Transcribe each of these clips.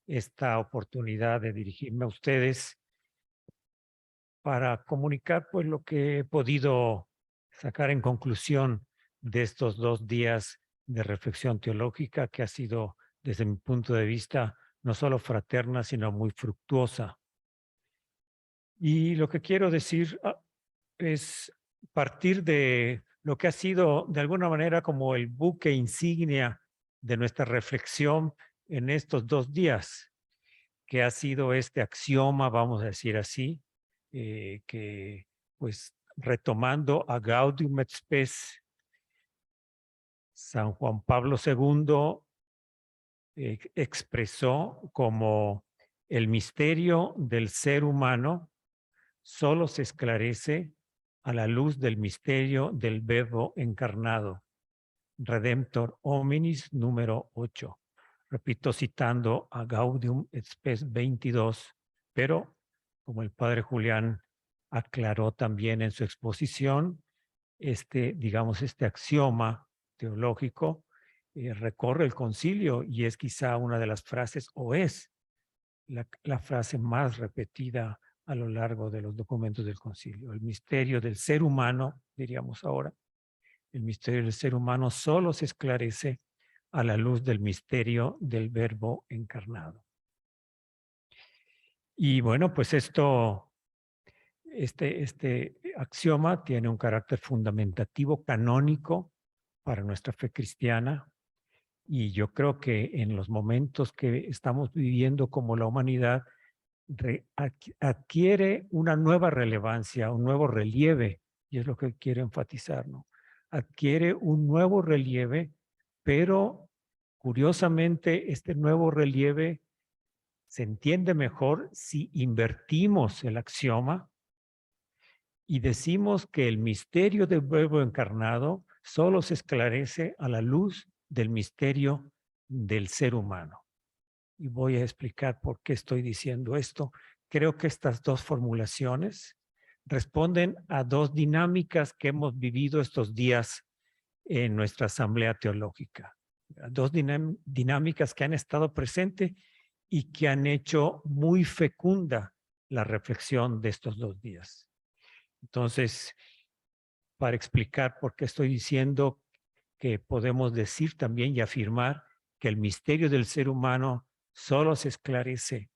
esta oportunidad de dirigirme a ustedes para comunicar pues lo que he podido sacar en conclusión de estos 2 días de reflexión teológica que ha sido, desde mi punto de vista, no solo fraterna, sino muy fructuosa. Y lo que quiero decir es partir de lo que ha sido de alguna manera como el buque insignia de nuestra reflexión en estos 2 días, que ha sido este axioma, vamos a decir así, que pues retomando a Gaudium et Spes, San Juan Pablo II expresó como el misterio del ser humano solo se esclarece a la luz del misterio del Verbo encarnado. Redemptor hominis número 8. Repito, citando a Gaudium et Spes 22, pero como el padre Julián aclaró también en su exposición, digamos, este axioma teológico recorre el concilio y es quizá una de las frases, o es la frase más repetida a lo largo de los documentos del concilio. El misterio del ser humano, diríamos ahora, el misterio del ser humano solo se esclarece a la luz del misterio del Verbo encarnado. Y bueno, pues este axioma tiene un carácter fundamentativo, canónico para nuestra fe cristiana. Y yo creo que en los momentos que estamos viviendo como la humanidad, adquiere una nueva relevancia, un nuevo relieve, y es lo que quiero enfatizar, ¿no? Adquiere un nuevo relieve, pero curiosamente este nuevo relieve se entiende mejor si invertimos el axioma y decimos que el misterio del Verbo encarnado solo se esclarece a la luz del misterio del ser humano. Y voy a explicar por qué estoy diciendo esto. Creo que estas dos formulaciones responden a dos dinámicas que hemos vivido estos días en nuestra asamblea teológica. Dos dinámicas que han estado presentes y que han hecho muy fecunda la reflexión de estos 2 días. Entonces, para explicar por qué estoy diciendo que podemos decir también y afirmar que el misterio del ser humano solo se esclarece,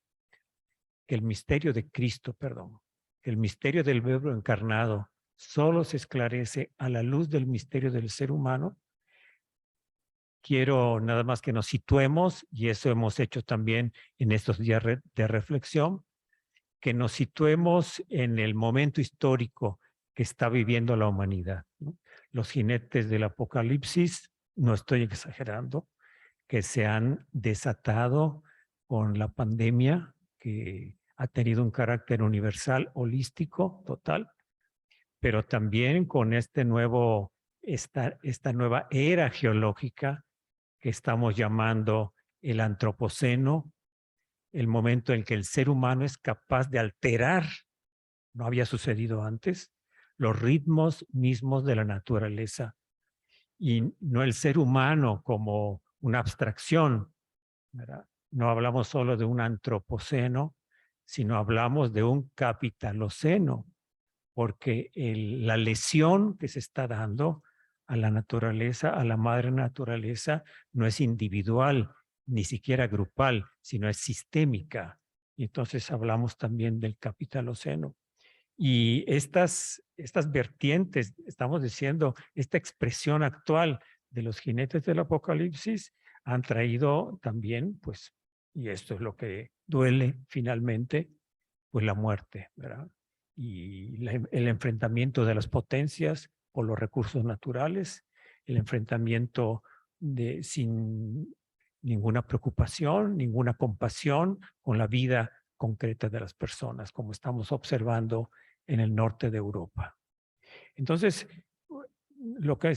que el misterio de Cristo, perdón, que el misterio del Verbo encarnado solo se esclarece a la luz del misterio del ser humano. Quiero nada más que nos situemos, y eso hemos hecho también en estos días de reflexión, que nos situemos en el momento histórico que está viviendo la humanidad, ¿no? Los jinetes del Apocalipsis, no estoy exagerando, que se han desatado con la pandemia, que ha tenido un carácter universal, holístico, total, pero también con esta nueva era geológica que estamos llamando el antropoceno, el momento en que el ser humano es capaz de alterar, no había sucedido antes, los ritmos mismos de la naturaleza, y no el ser humano como una abstracción, ¿verdad? No hablamos solo de un antropoceno, sino hablamos de un capitaloceno, porque la lesión que se está dando a la naturaleza, a la madre naturaleza, no es individual, ni siquiera grupal, sino es sistémica. Y entonces hablamos también del capitaloceno. Y estas vertientes, estamos diciendo, esta expresión actual de los jinetes del Apocalipsis han traído también, pues, y esto es lo que duele finalmente, pues la muerte, ¿verdad? Y el enfrentamiento de las potencias por los recursos naturales, el enfrentamiento sin ninguna preocupación, ninguna compasión con la vida concreta de las personas, como estamos observando en el norte de Europa. Entonces, lo que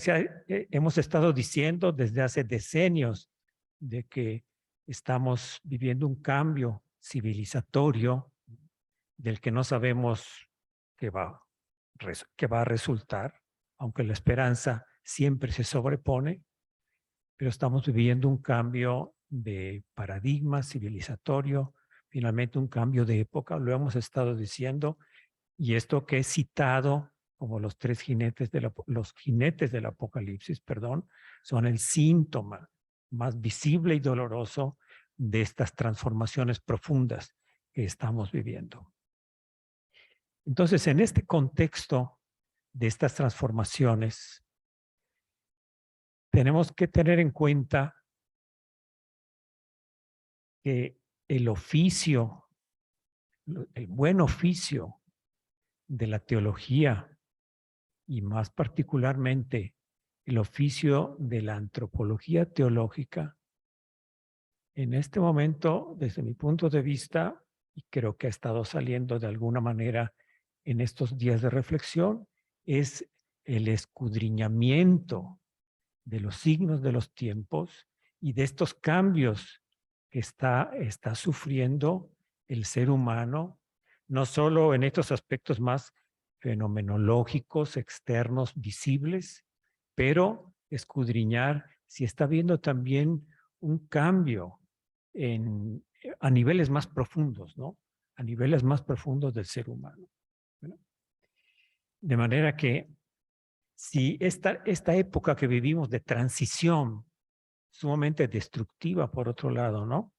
hemos estado diciendo desde hace decenios de que estamos viviendo un cambio civilizatorio del que no sabemos qué va a resultar, aunque la esperanza siempre se sobrepone, pero estamos viviendo un cambio de paradigma civilizatorio, finalmente un cambio de época, lo hemos estado diciendo, y esto que he citado como los jinetes del Apocalipsis, perdón, son el síntoma más visible y doloroso de estas transformaciones profundas que estamos viviendo. Entonces, en este contexto de estas transformaciones, tenemos que tener en cuenta que el oficio, el buen oficio de la teología y más particularmente el oficio de la antropología teológica, en este momento, desde mi punto de vista, y creo que ha estado saliendo de alguna manera en estos días de reflexión, es el escudriñamiento de los signos de los tiempos y de estos cambios que está sufriendo el ser humano, no solo en estos aspectos más fenomenológicos, externos, visibles, pero escudriñar si está habiendo también un cambio a niveles más profundos, ¿no? A niveles más profundos del ser humano. ¿No? De manera que si esta época que vivimos de transición, sumamente destructiva por otro lado, ¿no?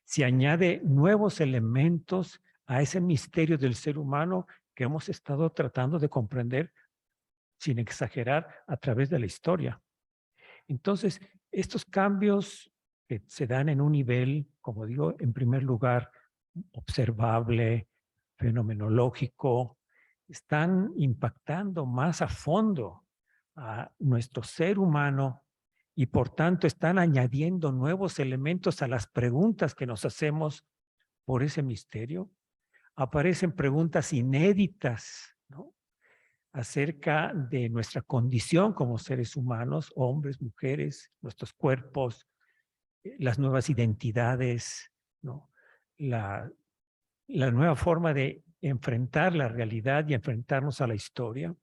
Si añade nuevos elementos a ese misterio del ser humano que hemos estado tratando de comprender, sin exagerar, a través de la historia. Entonces, estos cambios que se dan en un nivel, como digo, en primer lugar, observable, fenomenológico, están impactando más a fondo a nuestro ser humano y por tanto están añadiendo nuevos elementos a las preguntas que nos hacemos por ese misterio. Aparecen preguntas inéditas, ¿no? Acerca de nuestra condición como seres humanos, hombres, mujeres, nuestros cuerpos, las nuevas identidades, ¿no? La nueva forma de enfrentar la realidad y enfrentarnos a la historia.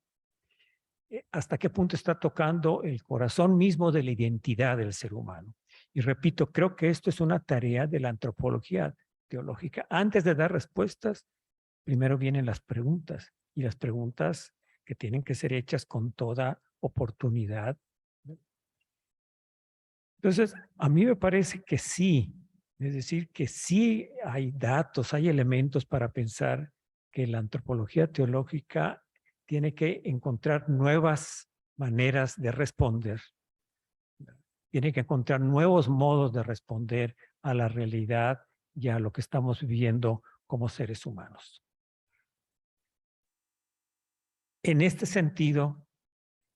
¿Hasta qué punto está tocando el corazón mismo de la identidad del ser humano? Y repito, creo que esto es una tarea de la antropología teológica. Antes de dar respuestas, primero vienen las preguntas, y las preguntas que tienen que ser hechas con toda oportunidad. Entonces, a mí me parece que sí, es decir, que sí hay datos, hay elementos para pensar que la antropología teológica tiene que encontrar nuevas maneras de responder, tiene que encontrar nuevos modos de responder a la realidad y a lo que estamos viviendo como seres humanos. En este sentido,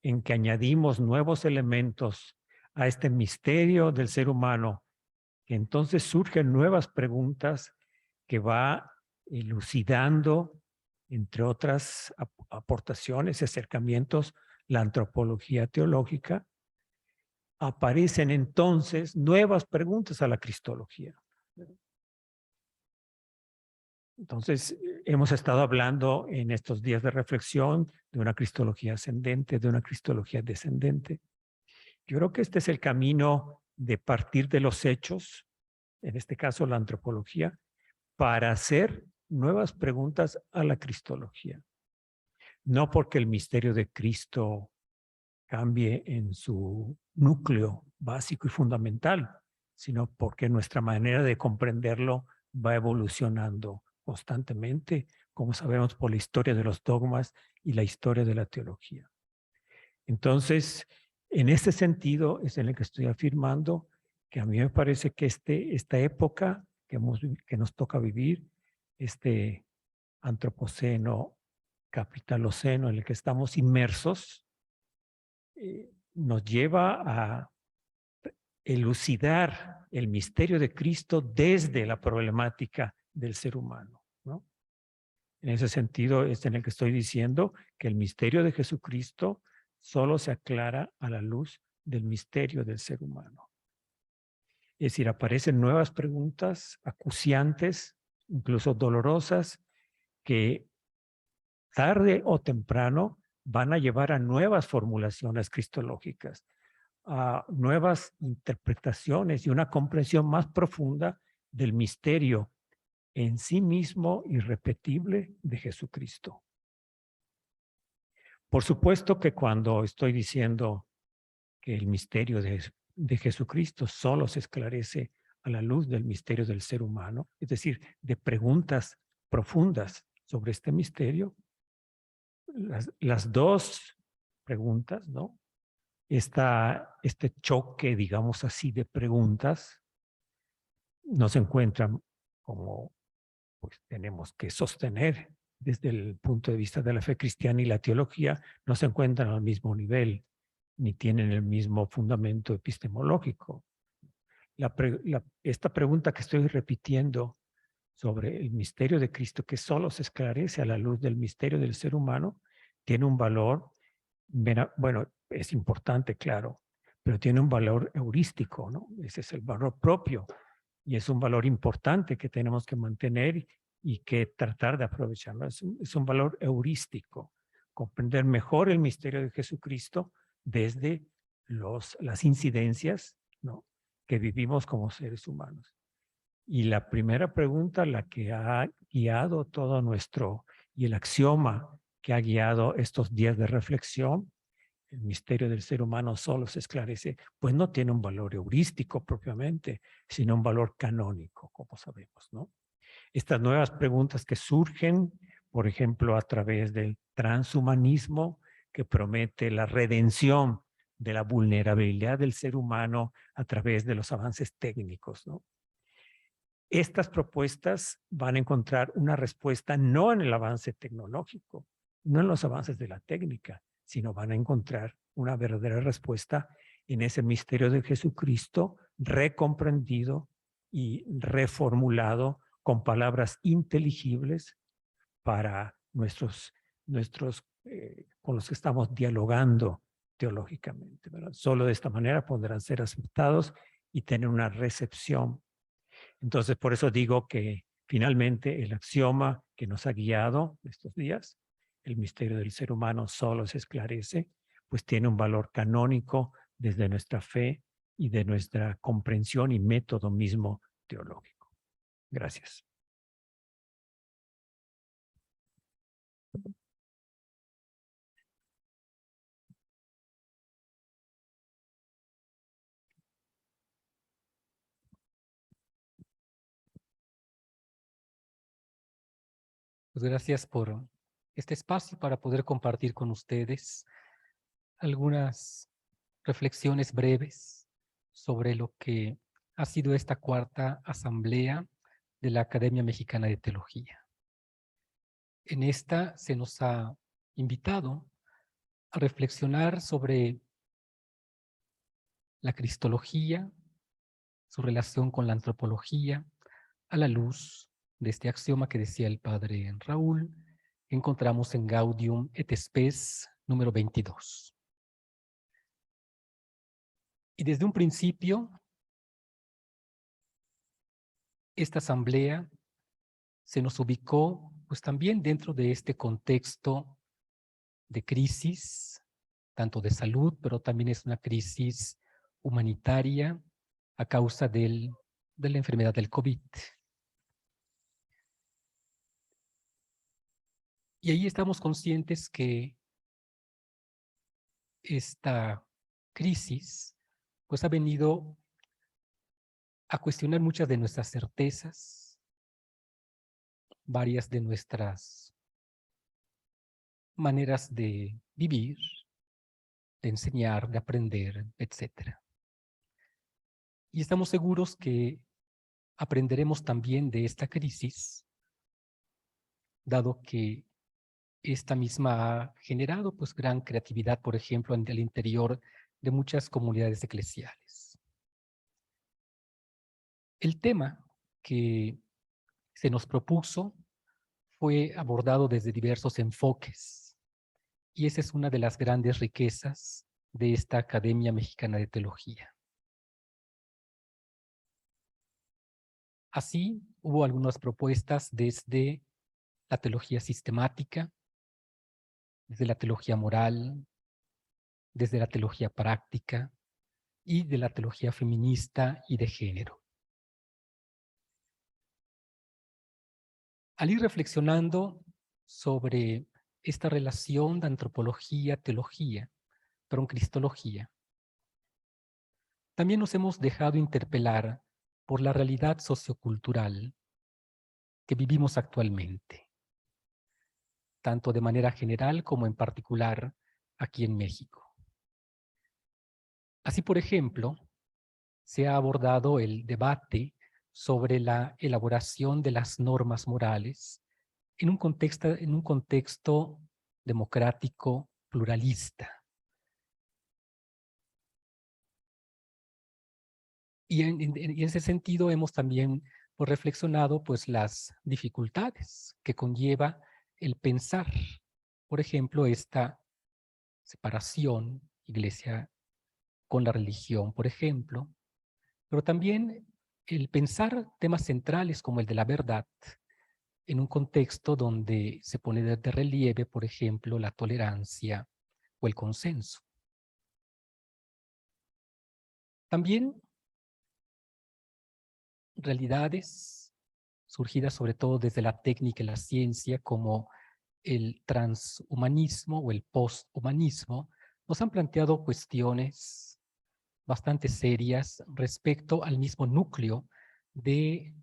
en que añadimos nuevos elementos a este misterio del ser humano, que entonces surgen nuevas preguntas que va elucidando, entre otras aportaciones y acercamientos, la antropología teológica, aparecen entonces nuevas preguntas a la cristología. Entonces, hemos estado hablando en estos días de reflexión de una cristología ascendente, de una cristología descendente. Yo creo que este es el camino de partir de los hechos, en este caso la antropología, para hacer nuevas preguntas a la cristología. No porque el misterio de Cristo cambie en su núcleo básico y fundamental, sino porque nuestra manera de comprenderlo va evolucionando constantemente, como sabemos por la historia de los dogmas y la historia de la teología. Entonces, en este sentido es en el que estoy afirmando que a mí me parece que esta época que nos toca vivir, este antropoceno, capitaloceno en el que estamos inmersos, nos lleva a elucidar el misterio de Cristo desde la problemática del ser humano, ¿no? En ese sentido es en el que estoy diciendo que el misterio de Jesucristo solo se aclara a la luz del misterio del ser humano. Es decir, aparecen nuevas preguntas acuciantes, incluso dolorosas, que tarde o temprano van a llevar a nuevas formulaciones cristológicas, a nuevas interpretaciones y una comprensión más profunda del misterio en sí mismo irrepetible de Jesucristo. Por supuesto que cuando estoy diciendo que el misterio de Jesucristo solo se esclarece a la luz del misterio del ser humano, es decir, de preguntas profundas sobre este misterio, las dos preguntas, ¿no? Este choque, digamos así, de preguntas no se encuentran como pues tenemos que sostener desde el punto de vista de la fe cristiana y la teología, no se encuentran al mismo nivel ni tienen el mismo fundamento epistemológico. Esta pregunta que estoy repitiendo sobre el misterio de Cristo, que solo se esclarece a la luz del misterio del ser humano, tiene un valor, bueno, es importante, claro, pero tiene un valor heurístico, ¿no? Ese es el valor propio y es un valor importante que tenemos que mantener y que tratar de aprovecharlo. Es un valor heurístico, comprender mejor el misterio de Jesucristo desde las incidencias, ¿no?, que vivimos como seres humanos. Y la primera pregunta, la que ha guiado todo y el axioma que ha guiado estos días de reflexión, el misterio del ser humano solo se esclarece, pues no tiene un valor heurístico propiamente, sino un valor canónico, como sabemos, ¿no? Estas nuevas preguntas que surgen, por ejemplo, a través del transhumanismo, que promete la redención de la vulnerabilidad del ser humano a través de los avances técnicos, ¿no? Estas propuestas van a encontrar una respuesta no en el avance tecnológico, no en los avances de la técnica, sino van a encontrar una verdadera respuesta en ese misterio de Jesucristo recomprendido y reformulado con palabras inteligibles para con los que estamos dialogando teológicamente, ¿verdad? Solo de esta manera podrán ser aceptados y tener una recepción. Entonces, por eso digo que finalmente el axioma que nos ha guiado estos días, el misterio del ser humano solo se esclarece, pues tiene un valor canónico desde nuestra fe y de nuestra comprensión y método mismo teológico. Gracias. Pues gracias por este espacio para poder compartir con ustedes algunas reflexiones breves sobre lo que ha sido esta cuarta asamblea de la Academia Mexicana de Teología. En esta se nos ha invitado a reflexionar sobre la cristología, su relación con la antropología, a la luz de este axioma que decía el padre Raúl, encontramos en Gaudium et Spes número 22. Y desde un principio, esta asamblea se nos ubicó pues también dentro de este contexto de crisis, tanto de salud, pero también es una crisis humanitaria a causa de la enfermedad del COVID. Y ahí estamos conscientes que esta crisis pues ha venido a cuestionar muchas de nuestras certezas, varias de nuestras maneras de vivir, de enseñar, de aprender, etc. Y estamos seguros que aprenderemos también de esta crisis, dado que esta misma ha generado pues gran creatividad, por ejemplo, en el interior de muchas comunidades eclesiales. El tema que se nos propuso fue abordado desde diversos enfoques y esa es una de las grandes riquezas de esta Academia Mexicana de Teología. Así, hubo algunas propuestas desde la teología sistemática, desde la teología moral, desde la teología práctica, y de la teología feminista y de género. Al ir reflexionando sobre esta relación de antropología, teología, con cristología, también nos hemos dejado interpelar por la realidad sociocultural que vivimos actualmente, tanto de manera general como en particular aquí en México. Así, por ejemplo, se ha abordado el debate sobre la elaboración de las normas morales en un contexto democrático pluralista. Y en ese sentido hemos también reflexionado las dificultades que conlleva el pensar, por ejemplo, esta separación, iglesia con la religión, por ejemplo, pero también el pensar temas centrales como el de la verdad en un contexto donde se pone de relieve, por ejemplo, la tolerancia o el consenso. También realidades surgidas sobre todo desde la técnica y la ciencia, como el transhumanismo o el posthumanismo, nos han planteado cuestiones bastante serias respecto al mismo núcleo de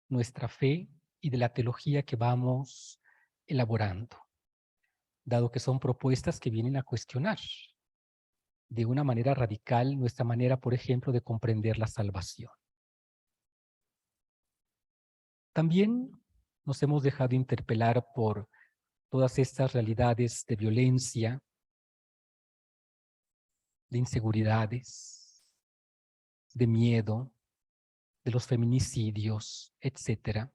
nuestra fe y de la teología que vamos elaborando, dado que son propuestas que vienen a cuestionar de una manera radical nuestra manera, por ejemplo, de comprender la salvación. También nos hemos dejado interpelar por todas estas realidades de violencia, de inseguridades, de miedo, de los feminicidios, etcétera,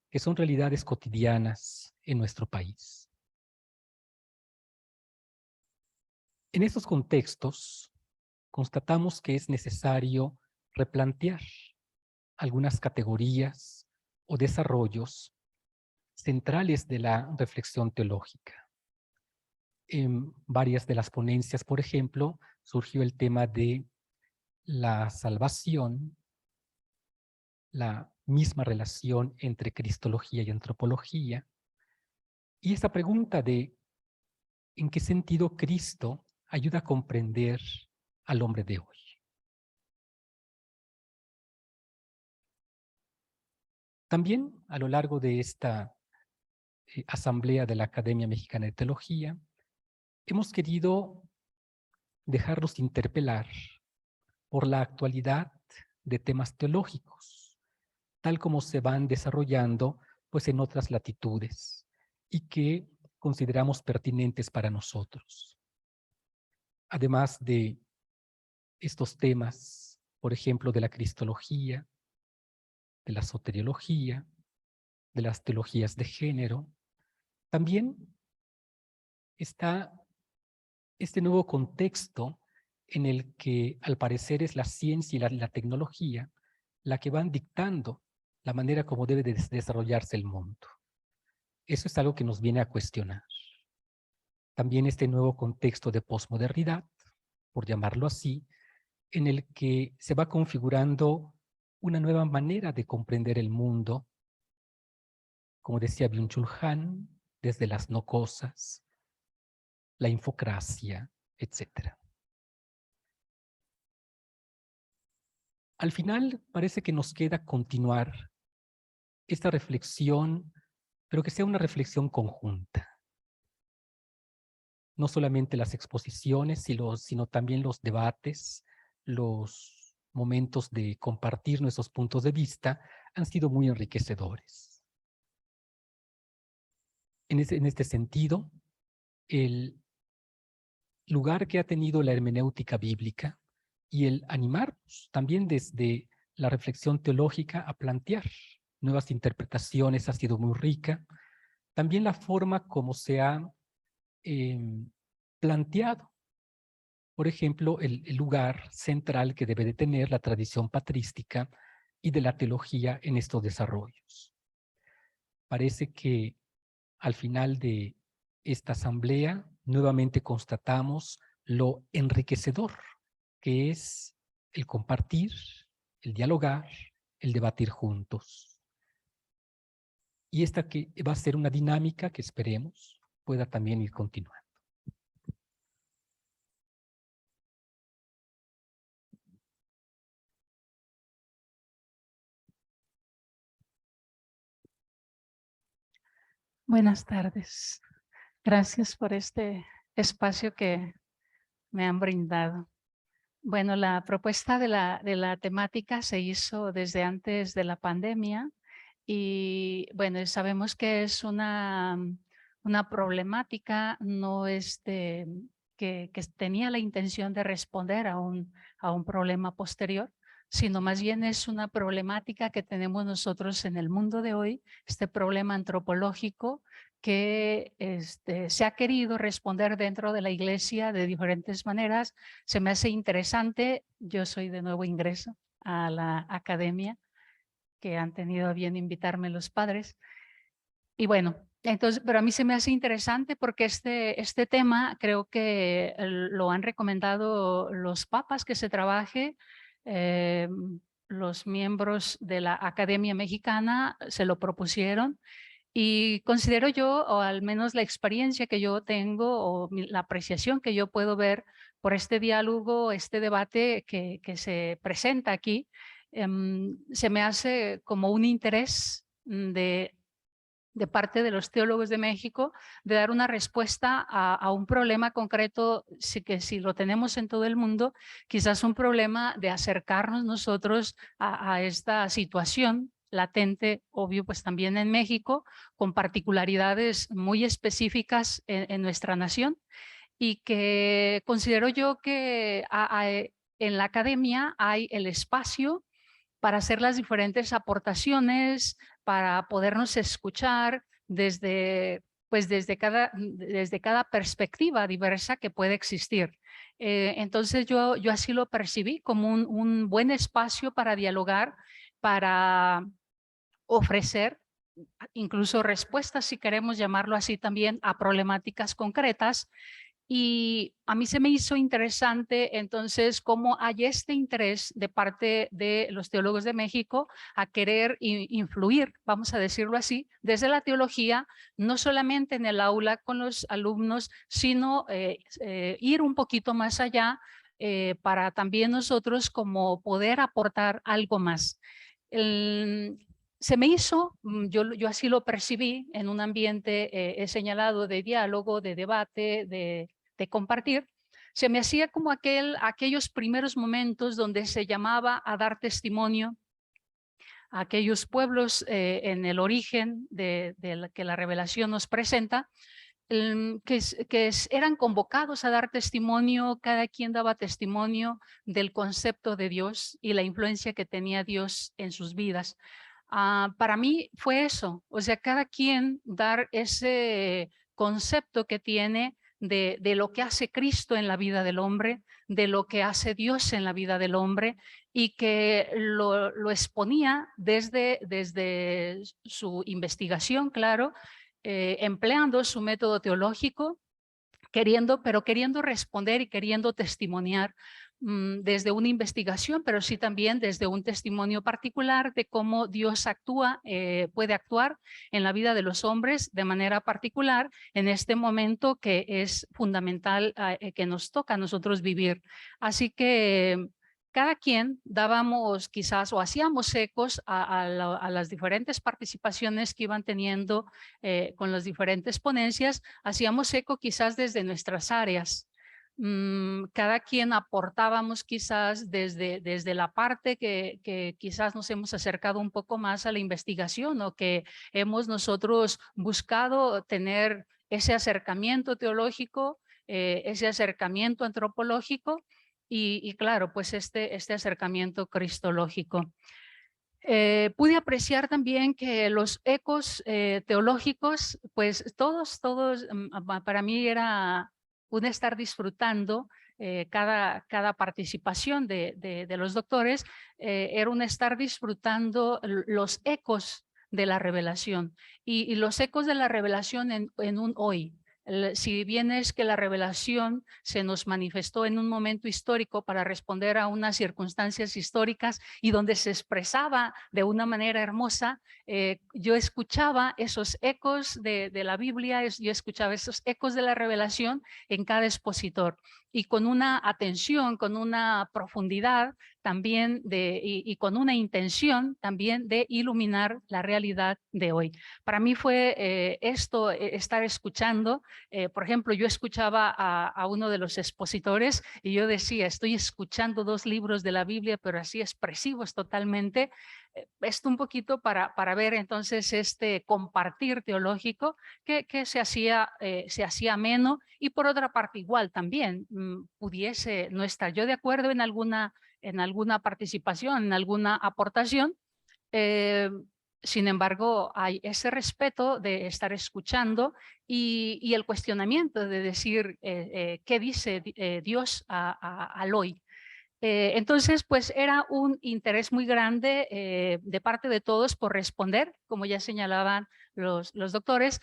que son realidades cotidianas en nuestro país. En estos contextos, constatamos que es necesario replantear algunas categorías o desarrollos centrales de la reflexión teológica. En varias de las ponencias, por ejemplo, surgió el tema de la salvación, la misma relación entre cristología y antropología, y esta pregunta de ¿en qué sentido Cristo ayuda a comprender al hombre de hoy? También a lo largo de esta asamblea de la Academia Mexicana de Teología, hemos querido dejarnos interpelar por la actualidad de temas teológicos, tal como se van desarrollando en otras latitudes y que consideramos pertinentes para nosotros. Además de estos temas, por ejemplo, de la cristología, de la soteriología, de las teologías de género, también está este nuevo contexto en el que al parecer es la ciencia y la tecnología la que van dictando la manera como debe de desarrollarse el mundo. Eso es algo que nos viene a cuestionar. También este nuevo contexto de posmodernidad, por llamarlo así, en el que se va configurando una nueva manera de comprender el mundo, como decía Byung-Chul Han, desde las no cosas, la infocracia, etc. Al final parece que nos queda continuar esta reflexión, pero que sea una reflexión conjunta. No solamente las exposiciones, sino también los debates, los momentos de compartir nuestros puntos de vista han sido muy enriquecedores. En este sentido, el lugar que ha tenido la hermenéutica bíblica y el animarnos también desde la reflexión teológica a plantear nuevas interpretaciones ha sido muy rica. También la forma como se ha planteado, por ejemplo, el lugar central que debe de tener la tradición patrística y de la teología en estos desarrollos. Parece que al final de esta asamblea nuevamente constatamos lo enriquecedor que es el compartir, el dialogar, el debatir juntos. Y esta que va a ser una dinámica que esperemos pueda también ir continuando. Buenas tardes. Gracias por este espacio que me han brindado. Bueno, la propuesta de la temática se hizo desde antes de la pandemia y bueno, sabemos que es una problemática no que tenía la intención de responder a un problema posterior, sino más bien es una problemática que tenemos nosotros en el mundo de hoy, este problema antropológico que se ha querido responder dentro de la iglesia de diferentes maneras. Se me hace interesante, yo soy de nuevo ingreso a la academia, que han tenido a bien invitarme los padres. Y bueno, entonces, pero a mí se me hace interesante porque este tema creo que lo han recomendado los papas que se trabaje, los miembros de la Academia Mexicana se lo propusieron y considero yo, o al menos la experiencia que yo tengo o la apreciación que yo puedo ver por este diálogo, este debate que se presenta aquí, se me hace como un interés de parte de los teólogos de México de dar una respuesta a un problema concreto que si lo tenemos en todo el mundo, quizás un problema de acercarnos nosotros a esta situación latente, obvio, pues también en México, con particularidades muy específicas en nuestra nación y que considero yo que en la academia hay el espacio para hacer las diferentes aportaciones, para podernos escuchar desde cada perspectiva diversa que puede existir. Entonces yo así lo percibí como un buen espacio para dialogar, para ofrecer incluso respuestas, si queremos llamarlo así también, a problemáticas concretas. Y a mí se me hizo interesante entonces cómo hay este interés de parte de los teólogos de México a querer influir, vamos a decirlo así, desde la teología, no solamente en el aula con los alumnos, sino ir un poquito más allá para también nosotros como poder aportar algo más. Se me hizo, yo así lo percibí en un ambiente, he señalado, de diálogo, de debate, de compartir, se me hacía como aquellos primeros momentos donde se llamaba a dar testimonio a aquellos pueblos en el origen que la revelación nos presenta, eran convocados a dar testimonio, cada quien daba testimonio del concepto de Dios y la influencia que tenía Dios en sus vidas. Para mí fue eso, o sea, cada quien dar ese concepto que tiene de lo que hace Cristo en la vida del hombre, de lo que hace Dios en la vida del hombre y que lo exponía desde su investigación, claro, empleando su método teológico, queriendo responder y queriendo testimoniar desde una investigación, pero sí también desde un testimonio particular de cómo Dios actúa, puede actuar en la vida de los hombres de manera particular en este momento que es fundamental que nos toca a nosotros vivir. Así que cada quien dábamos quizás o hacíamos ecos a las diferentes participaciones que iban teniendo con las diferentes ponencias, hacíamos eco quizás desde nuestras áreas. Cada quien aportábamos quizás desde la parte que quizás nos hemos acercado un poco más a la investigación o que hemos nosotros buscado tener ese acercamiento teológico, ese acercamiento antropológico y claro, pues este acercamiento cristológico. Pude apreciar también que los ecos teológicos, pues todos, para mí era un estar disfrutando cada participación de los doctores, era un estar disfrutando los ecos de la revelación y los ecos de la revelación en un hoy. Si bien es que la revelación se nos manifestó en un momento histórico para responder a unas circunstancias históricas y donde se expresaba de una manera hermosa, yo escuchaba esos ecos de la Biblia, yo escuchaba esos ecos de la revelación en cada expositor y con una atención, con una profundidad también y con una intención también de iluminar la realidad de hoy. Para mí fue esto, estar escuchando. Por ejemplo, yo escuchaba a uno de los expositores y yo decía, estoy escuchando 2 libros de la Biblia, pero así expresivos totalmente. Esto un poquito para ver entonces este compartir teológico que se hacía ameno y por otra parte igual también pudiese no estar yo de acuerdo en alguna participación, en alguna aportación. Sin embargo, hay ese respeto de estar escuchando y el cuestionamiento de decir qué dice Dios al hoy. Entonces, pues era un interés muy grande de parte de todos por responder, como ya señalaban los doctores,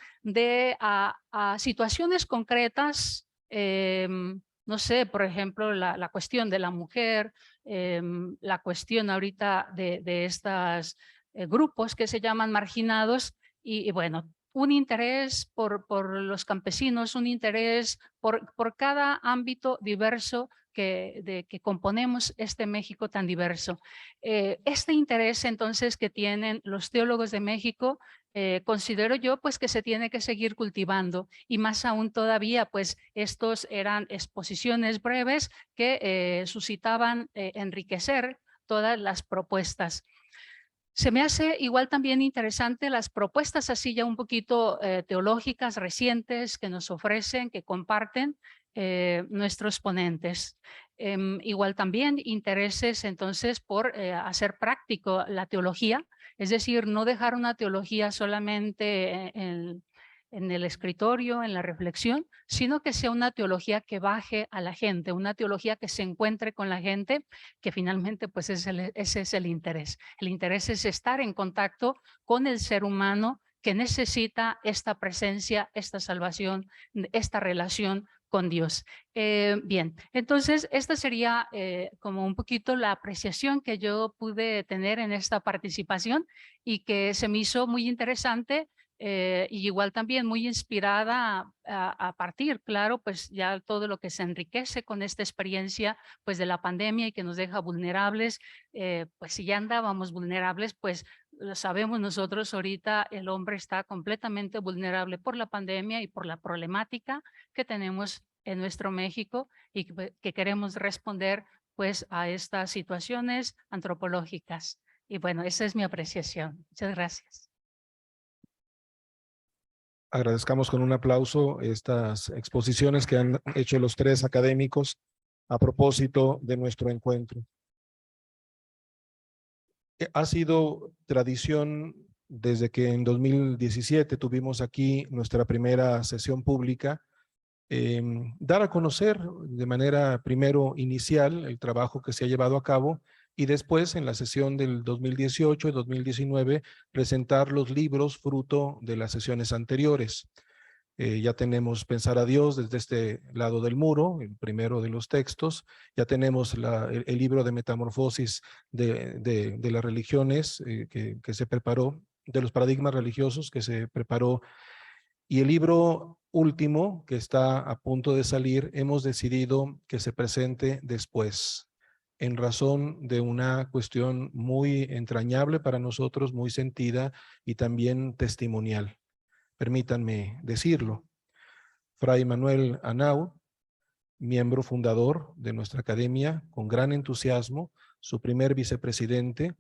a situaciones concretas, no sé, por ejemplo, la cuestión de la mujer, la cuestión ahorita de estos grupos que se llaman marginados y bueno, un interés por los campesinos, un interés por cada ámbito diverso que componemos este México tan diverso. Este interés entonces que tienen los teólogos de México, considero yo pues que se tiene que seguir cultivando y más aún todavía pues estos eran exposiciones breves que suscitaban enriquecer todas las propuestas. Se me hace igual también interesante las propuestas así ya un poquito teológicas recientes que nos ofrecen, que comparten nuestros ponentes. Igual también intereses entonces por hacer práctico la teología, es decir, no dejar una teología solamente en el escritorio, en la reflexión, sino que sea una teología que baje a la gente, una teología que se encuentre con la gente, que finalmente pues ese es el interés. El interés es estar en contacto con el ser humano que necesita esta presencia, esta salvación, esta relación con Dios. Bien, entonces esta sería como un poquito la apreciación que yo pude tener en esta participación y que se me hizo muy interesante y igual también muy inspirada a partir, claro, pues ya todo lo que se enriquece con esta experiencia pues de la pandemia y que nos deja vulnerables, pues si ya andábamos vulnerables, pues lo sabemos nosotros ahorita el hombre está completamente vulnerable por la pandemia y por la problemática que tenemos en nuestro México y que queremos responder pues a estas situaciones antropológicas. Y bueno, esa es mi apreciación. Muchas gracias. Agradezcamos con un aplauso estas exposiciones que han hecho los 3 académicos a propósito de nuestro encuentro. Ha sido tradición desde que en 2017 tuvimos aquí nuestra primera sesión pública, dar a conocer de manera primero inicial el trabajo que se ha llevado a cabo y después en la sesión del 2018 y 2019 presentar los libros fruto de las sesiones anteriores. Ya tenemos Pensar a Dios desde este lado del muro, el primero de los textos. Ya tenemos el libro de Metamorfosis de las religiones que se preparó, de los paradigmas religiosos que se preparó. Y el libro último, que está a punto de salir, hemos decidido que se presente después, en razón de una cuestión muy entrañable para nosotros, muy sentida y también testimonial. Permítanme decirlo. Fray Manuel Anao, miembro fundador de nuestra academia, con gran entusiasmo, su primer vicepresidente,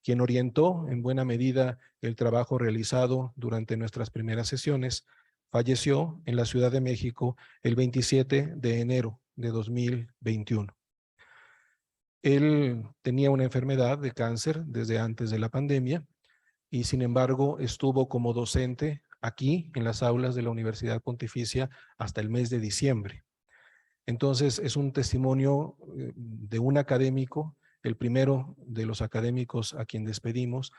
quien orientó en buena medida el trabajo realizado durante nuestras primeras sesiones, falleció en la Ciudad de México el 27 de enero de 2021. Él tenía una enfermedad de cáncer desde antes de la pandemia y sin embargo estuvo como docente aquí en las aulas de la Universidad Pontificia hasta el mes de diciembre. Entonces es un testimonio de un académico, el primero de los académicos a quien despedimos,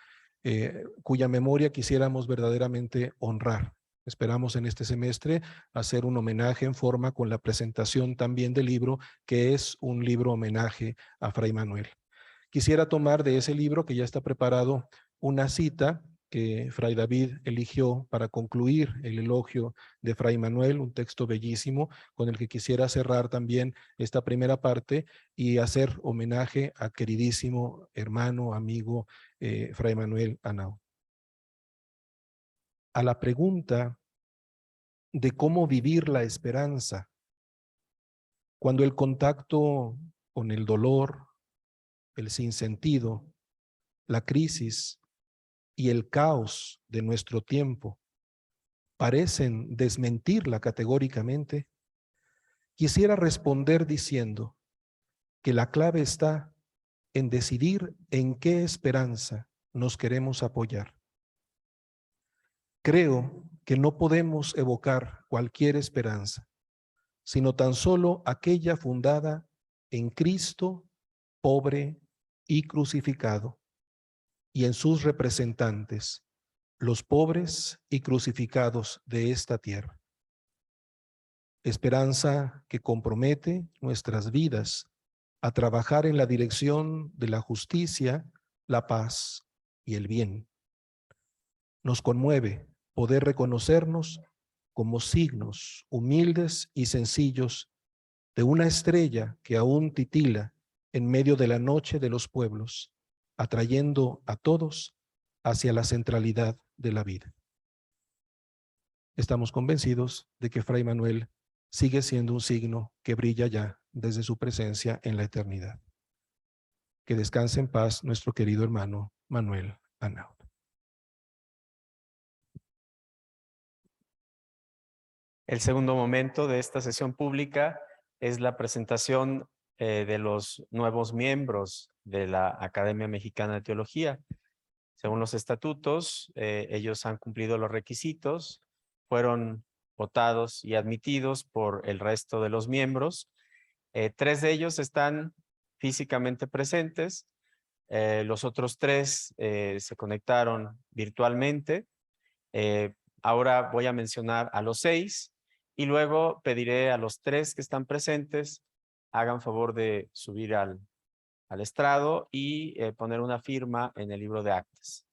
cuya memoria quisiéramos verdaderamente honrar. Esperamos en este semestre hacer un homenaje en forma con la presentación también del libro, que es un libro homenaje a Fray Manuel. Quisiera tomar de ese libro que ya está preparado una cita que Fray David eligió para concluir el elogio de Fray Manuel, un texto bellísimo con el que quisiera cerrar también esta primera parte y hacer homenaje a queridísimo hermano, amigo Fray Manuel Henao. A la pregunta de cómo vivir la esperanza, cuando el contacto con el dolor, el sinsentido, la crisis y el caos de nuestro tiempo parecen desmentirla categóricamente, quisiera responder diciendo que la clave está en decidir en qué esperanza nos queremos apoyar. Creo que no podemos evocar cualquier esperanza, sino tan solo aquella fundada en Cristo, pobre y crucificado, y en sus representantes, los pobres y crucificados de esta tierra. Esperanza que compromete nuestras vidas a trabajar en la dirección de la justicia, la paz y el bien. Nos conmueve poder reconocernos como signos humildes y sencillos de una estrella que aún titila en medio de la noche de los pueblos, atrayendo a todos hacia la centralidad de la vida. Estamos convencidos de que Fray Manuel sigue siendo un signo que brilla ya desde su presencia en la eternidad. Que descanse en paz nuestro querido hermano Manuel Henao. El segundo momento de esta sesión pública es la presentación de los nuevos miembros de la Academia Mexicana de Teología. Según los estatutos, ellos han cumplido los requisitos, fueron votados y admitidos por el resto de los miembros. 3 de ellos están físicamente presentes, los otros 3 se conectaron virtualmente. Ahora voy a mencionar a los 6 y luego pediré a los 3 que están presentes hagan favor de subir al estrado y poner una firma en el libro de actas.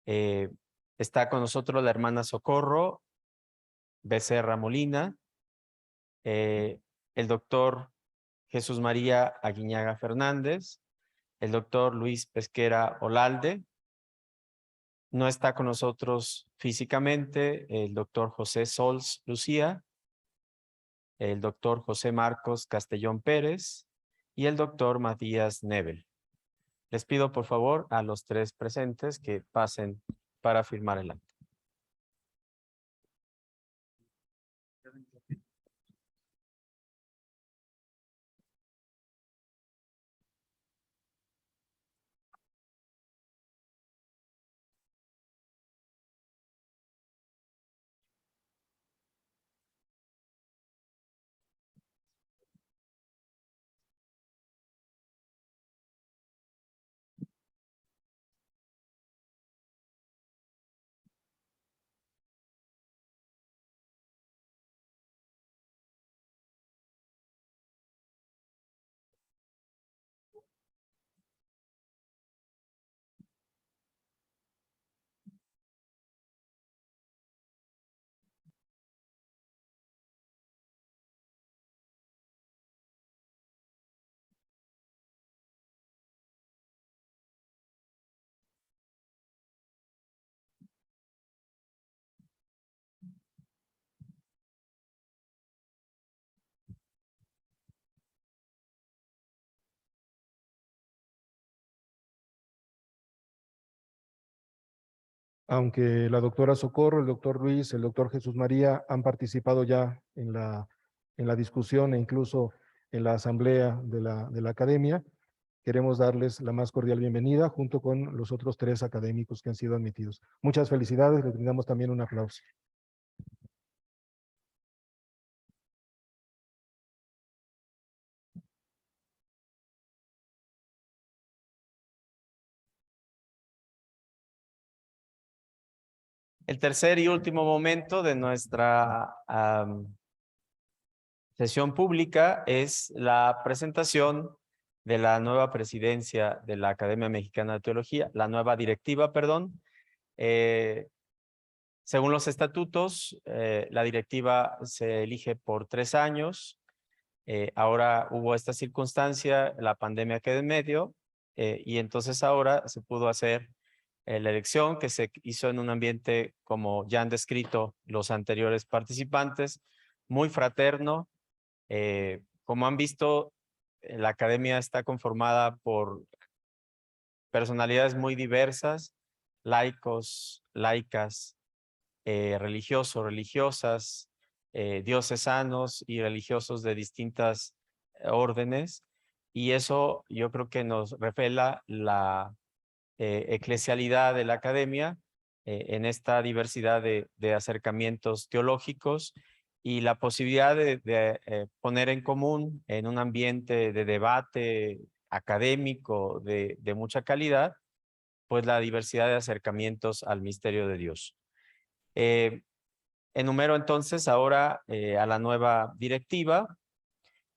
Está con nosotros la hermana Socorro Becerra Molina, el doctor Jesús María Aguiñaga Fernández, el doctor Luis Pesquera Olalde. No está con nosotros físicamente el doctor José Sols Lucía, el doctor José Marcos Castellón Pérez y el doctor Matías Nebel. Les pido por favor a los 3 presentes que pasen para firmar el acta. Aunque la doctora Socorro, el doctor Luis, el doctor Jesús María han participado ya en la discusión e incluso en la asamblea de la academia, queremos darles la más cordial bienvenida junto con los otros 3 académicos que han sido admitidos. Muchas felicidades, les brindamos también un aplauso. El tercer y último momento de nuestra sesión pública es la presentación de la nueva presidencia de la Academia Mexicana de Teología, la nueva directiva, perdón. Según los estatutos, la directiva se elige por 3 años. Ahora hubo esta circunstancia, la pandemia quedó en medio, y entonces ahora se pudo hacer la elección que se hizo en un ambiente, como ya han descrito los anteriores participantes, muy fraterno. Como han visto, la academia está conformada por personalidades muy diversas, laicos, laicas, religiosos, religiosas, diocesanos y religiosos de distintas órdenes. Y eso yo creo que nos revela la eclesialidad de la academia en esta diversidad de acercamientos teológicos y la posibilidad de poner en común en un ambiente de debate académico de mucha calidad, pues la diversidad de acercamientos al misterio de Dios. Enumero entonces ahora a la nueva directiva.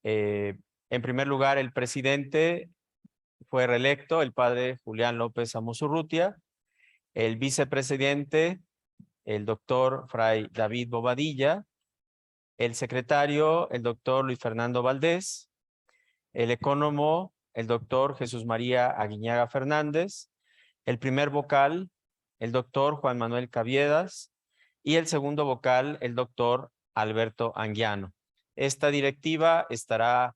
En primer lugar, el presidente fue reelecto, el padre Julián López Amusurrutia. El vicepresidente, el doctor Fray David Bobadilla. El secretario, el doctor Luis Fernando Valdés. El ecónomo, el doctor Jesús María Aguiñaga Fernández. El primer vocal, el doctor Juan Manuel Caviedas. Y el segundo vocal, el doctor Alberto Anguiano. Esta directiva estará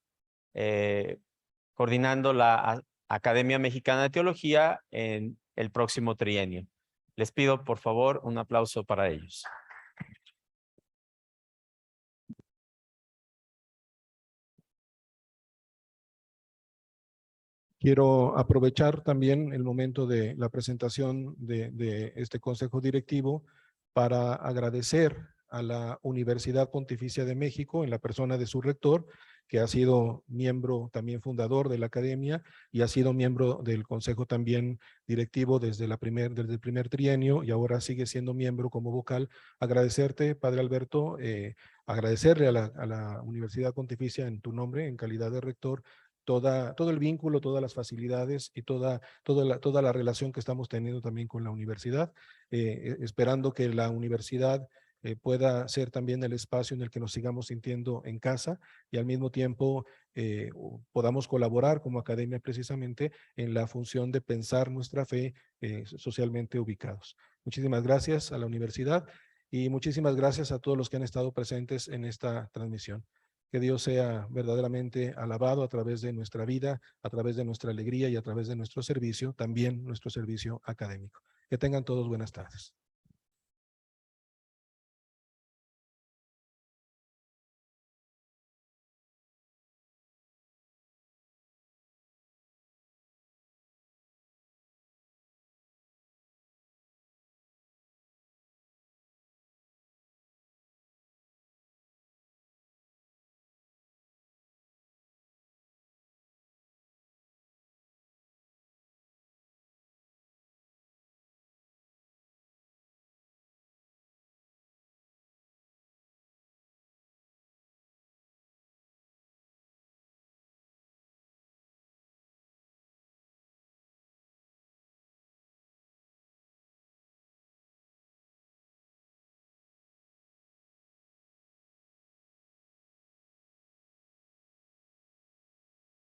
coordinando la Academia Mexicana de Teología en el próximo trienio. Les pido, por favor, un aplauso para ellos. Quiero aprovechar también el momento de la presentación de este Consejo Directivo para agradecer a la Universidad Pontificia de México, en la persona de su rector, que ha sido miembro también fundador de la academia y ha sido miembro del consejo también directivo desde el primer trienio y ahora sigue siendo miembro como vocal. Agradecerte, Padre Alberto, agradecerle a la Universidad Pontificia en tu nombre, en calidad de rector, todo el vínculo, todas las facilidades y toda la relación que estamos teniendo también con la universidad, esperando que la universidad pueda ser también el espacio en el que nos sigamos sintiendo en casa y al mismo tiempo podamos colaborar como academia precisamente en la función de pensar nuestra fe socialmente ubicados. Muchísimas gracias a la universidad y muchísimas gracias a todos los que han estado presentes en esta transmisión. Que Dios sea verdaderamente alabado a través de nuestra vida, a través de nuestra alegría y a través de nuestro servicio, también nuestro servicio académico. Que tengan todos buenas tardes.